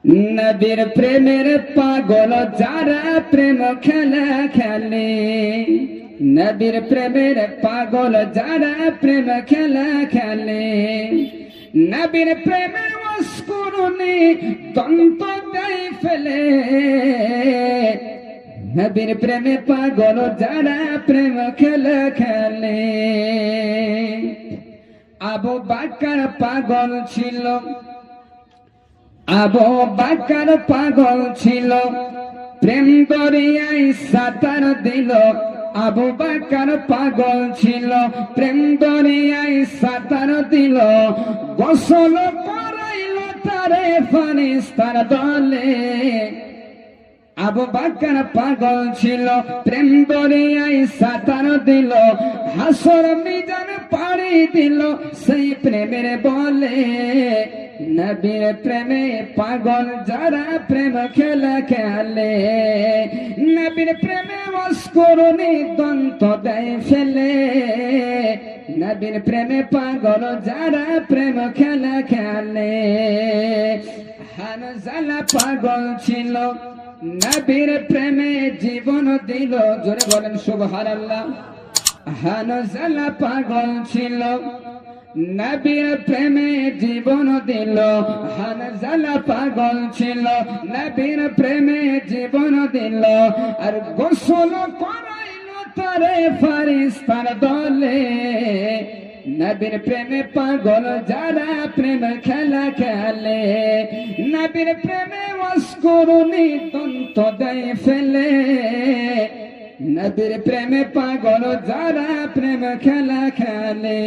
নবীর প্রেমের পাগল যারা প্রেম খেলা খেলে, নবীর প্রেমের পাগল যারা প্রেম খেলা খেলে, নবীর প্রেমের অস্কুরুনি দন্ত গাই ফেলে, নবীর প্রেমে পাগল যারা প্রেম খেলা খেলে। আবু বকর পাগল ছিল, আবু বকর পাগল ছিল, প্রেম দরিয়ায় সাঁতার দিল। আবু বকর পাগল ছিল, প্রেম দরিয়ায় সাঁতার দিল। গোসল করাইল তারে ফেরেশতার দলে। আবু বকর পাগল ছিল, প্রেম দরিয়ায় সাঁতার দিল। হাসর মিজান পাড়ি দিল সেই প্রেমের বলে। নবীর প্রেমে পাগল যারা প্রেম খেলা খেলে, নবীর প্রেমে অস্কুরুনি দন্ত দেয় ফেলে, নবীর প্রেমে পাগল যারা প্রেম খেলা খেলে। হানজালা পাগল ছিল, নবীর প্রেমে জীবন দিল। জোরে বলেন সুবহানাল্লাহ। হানজালা পাগল ছিল, নবীর প্রেমে জীবন দিল। হানজালা পাগল ছিল, নবীর প্রেমে জীবন দিল। আর গোসল করাইল তারে ফেরেশতার দলে। নবীর প্রেমে পাগল যারা প্রেম খেলা খেলে, নবীর প্রেমে অস্কুরুনি দন্ত দেয় ফেলে, নবীর প্রেমে পাগল যারা প্রেম খেলা খেলে।